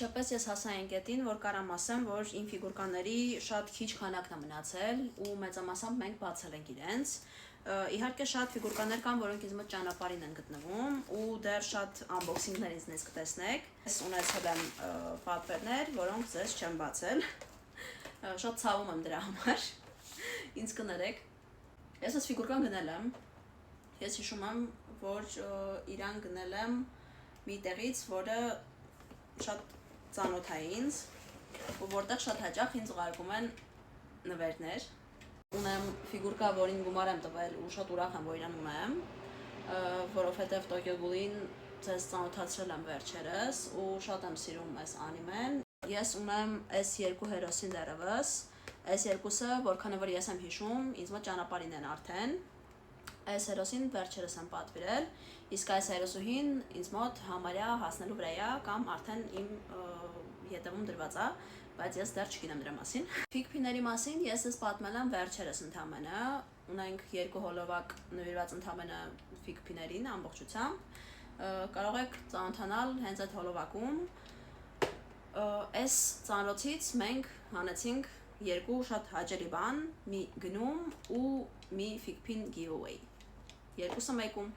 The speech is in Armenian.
Վերջապես ես հասա այն կետին, որ կարամ ասեմ, որ իմ ֆիգուրկաների շատ քիչ քանակն է մնացել ու մեծամասամբ մենք բացել ենք իրենց։ Իհարկե շատ ֆիգուրկաներ կան, որոնք ինձ մոտ ճանապարհին են գտնվում ու դեռ շատ unboxing-ներ ինձնից կտեսնեք։ Ես ունեցել եմ պատվերներ, որոնք ձեզ չեմ բացել։ Շատ ցավում եմ դրա համար։ Ինձ կներեք։ Ես այս ֆիգուրկան գնել եմ։ Ես հիշում եմ, որ իրան գնել եմ մի տեղից, որը շատ ծանոթ է ինձ, ու որտեղ շատ հաճախ ինձ ուղարկում են նվերներ։ Ունեմ ֆիգուրկա, որին գումար եմ տվել ու շատ ուրախ եմ, որ իրան ունեմ, որովհետև Tokyo Ghoul-ին ձեզ ծանոթացրել եմ վերջերս ու շատ եմ սիրում այս անիմեն։ Ես ունեմ S2 հերոսին դեռևս, S2-ը, որքանը որ ես եմ հիշում, ինձ մոտ ճանապարհին են արդեն։ Այս հերոսին վերջերս եմ պատվիրել, իսկ այս հերոսուհին ինձ մոտ համարյա հասնելու վրա է կամ արդեն իմ ետևում դրված է, բայց ես դեռ չգիտեմ դրա մասին։ Ֆիգփիների մասին ես ես պատմել եմ վերջերս ընդամենը, ունենք 2 հոլովակ նվիրված ընդամենը ֆիգփիներին ամբողջությամբ։ Կարող եք ծանոթանալ հենց այդ հոլովակում։ Այս ծանոթից մենք հանեցինք 2 շատ հաճելի բան, մի գնում ու մի ֆիգփին giveaway։ Երկուսը մեկում։